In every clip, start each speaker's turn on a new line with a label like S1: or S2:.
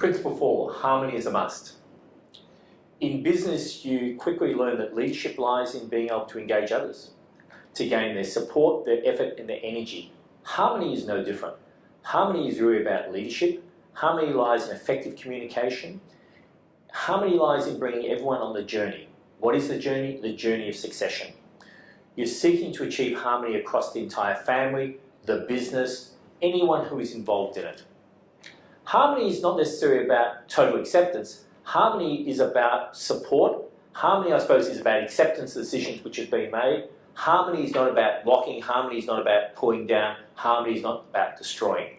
S1: Principle 4, harmony is a must. In business, you quickly learn that leadership lies in being able to engage others, to gain their support, their effort and their energy. Harmony is no different. Harmony is really about leadership. Harmony lies in effective communication. Harmony lies in bringing everyone on the journey. What is the journey? The journey of succession. You're seeking to achieve harmony across the entire family, the business, anyone who is involved in it. Harmony is not necessarily about total acceptance. Harmony is about support. Harmony, I suppose, is about acceptance of decisions which have been made. Harmony is not about blocking. Harmony is not about pulling down. Harmony is not about destroying.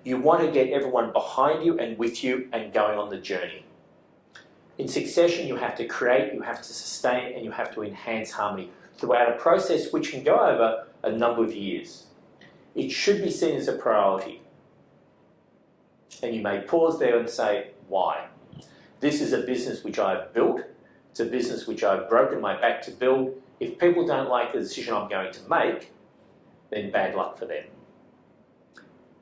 S1: You want to get everyone behind you and with you and going on the journey. In succession, you have to create, you have to sustain, and you have to enhance harmony throughout a process which can go over a number of years. It should be seen as a priority. And you may pause there and say, why? This is a business which I've built. It's a business which I've broken my back to build. If people don't like the decision I'm going to make, then bad luck for them.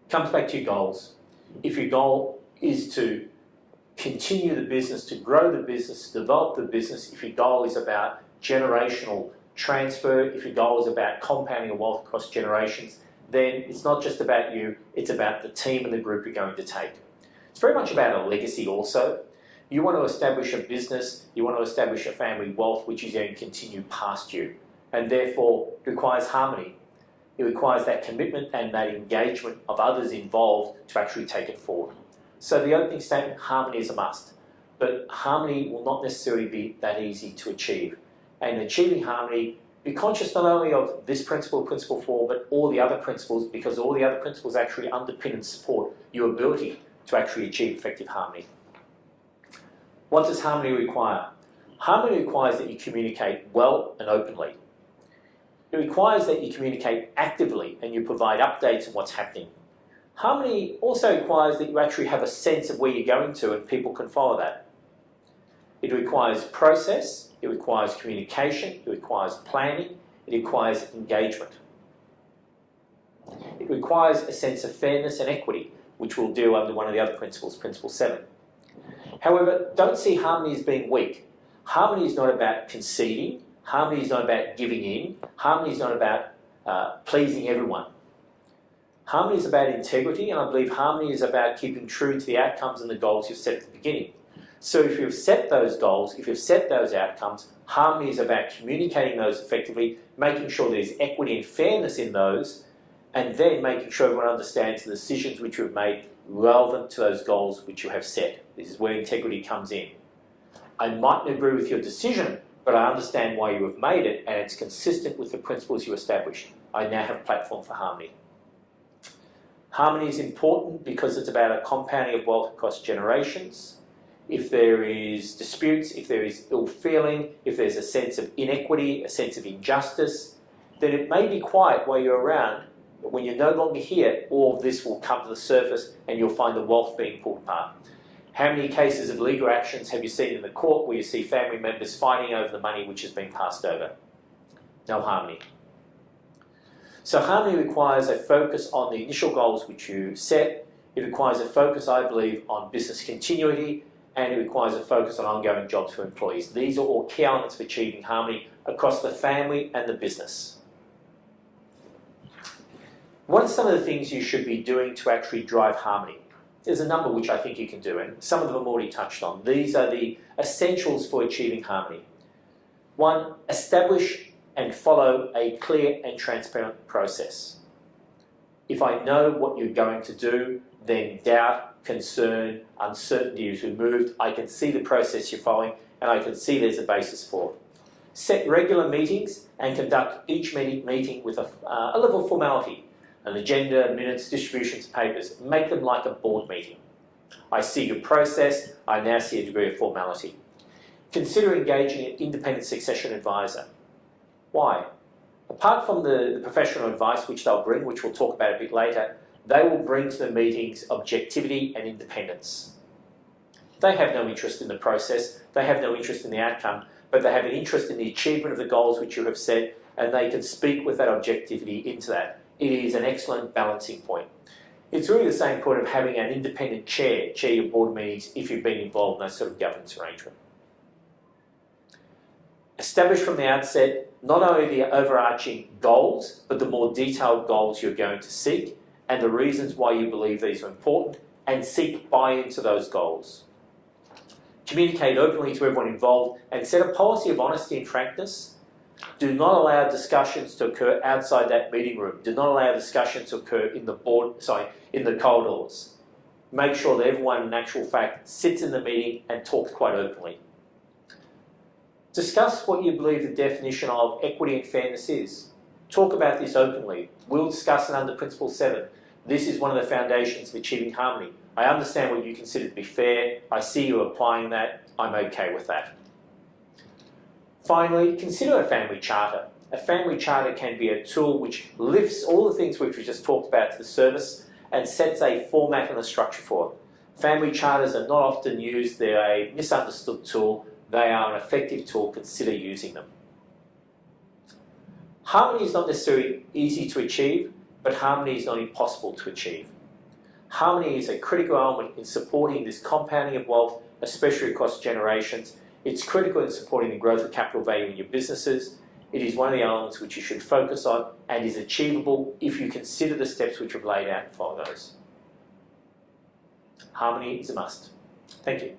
S1: Comes back to your goals. If your goal is to continue the business, to grow the business, to develop the business, if your goal is about generational transfer, if your goal is about compounding of wealth across generations, then it's not just about you, it's about the team and the group you're going to take. It's very much about a legacy also. You want to establish a business, you want to establish a family wealth which is going to continue past you, and therefore it requires harmony. It requires that commitment and that engagement of others involved to actually take it forward. So the opening statement, harmony is a must, but harmony will not necessarily be that easy to achieve. And achieving harmony, be conscious not only of this principle, principle 4, but all the other principles, because all the other principles actually underpin and support your ability to actually achieve effective harmony. What does harmony require? Harmony requires that you communicate well and openly. It requires that you communicate actively and you provide updates on what's happening. Harmony also requires that you actually have a sense of where you're going to and people can follow that. It requires process, it requires communication, it requires planning, it requires engagement. It requires a sense of fairness and equity, which we'll do under one of the other principles, Principle 7. However, don't see harmony as being weak. Harmony is not about conceding. Harmony is not about giving in. Harmony is not about pleasing everyone. Harmony is about integrity, and I believe harmony is about keeping true to the outcomes and the goals you've set at the beginning. So if you've set those goals, if you've set those outcomes, harmony is about communicating those effectively, making sure there's equity and fairness in those, and then making sure everyone understands the decisions which you've made relevant to those goals which you have set. This is where integrity comes in. I mightn't agree with your decision, but I understand why you have made it, and it's consistent with the principles you established. I now have a platform for harmony. Harmony is important because it's about a compounding of wealth across generations. If there is disputes, if there is ill feeling, if there's a sense of inequity, a sense of injustice, then it may be quiet while you're around, but when you're no longer here, all of this will come to the surface and you'll find the wealth being pulled apart. How many cases of legal actions have you seen in the court where you see family members fighting over the money which has been passed over? No harmony. So harmony requires a focus on the initial goals which you set. It requires a focus, I believe, on business continuity, and it requires a focus on ongoing jobs for employees. These are all key elements of achieving harmony across the family and the business. What are some of the things you should be doing to actually drive harmony? There's a number which I think you can do, and some of them I've already touched on. These are the essentials for achieving harmony. 1, establish and follow a clear and transparent process. If I know what you're going to do, then doubt, concern, uncertainty is removed. I can see the process you're following, and I can see there's a basis for it. Set regular meetings and conduct each meeting with a level of formality. An agenda, minutes, distributions, papers. Make them like a board meeting. I see your process, I now see a degree of formality. Consider engaging an independent succession advisor. Why? Apart from the professional advice which they'll bring, which we'll talk about a bit later, they will bring to the meetings objectivity and independence. They have no interest in the process, they have no interest in the outcome, but they have an interest in the achievement of the goals which you have set, and they can speak with that objectivity into that. It is an excellent balancing point. It's really the same point of having an independent chair your board meetings if you've been involved in that sort of governance arrangement. Establish from the outset not only the overarching goals, but the more detailed goals you're going to seek and the reasons why you believe these are important, and seek buy-in to those goals. Communicate openly to everyone involved and set a policy of honesty and frankness. Do not allow discussions to occur outside that meeting room. Do not allow discussions to occur in the corridors. Make sure that everyone in actual fact sits in the meeting and talks quite openly. Discuss what you believe the definition of equity and fairness is. Talk about this openly. We'll discuss it under Principle 7. This is one of the foundations of achieving harmony. I understand what you consider to be fair. I see you applying that. I'm okay with that. Finally, consider a family charter. A family charter can be a tool which lifts all the things which we just talked about to the surface and sets a format and a structure for it. Family charters are not often used. They're a misunderstood tool. They are an effective tool. Consider using them. Harmony is not necessarily easy to achieve, but harmony is not impossible to achieve. Harmony is a critical element in supporting this compounding of wealth, especially across generations. It's critical in supporting the growth of capital value in your businesses. It is one of the elements which you should focus on and is achievable if you consider the steps which we've laid out and follow those. Harmony is a must. Thank you.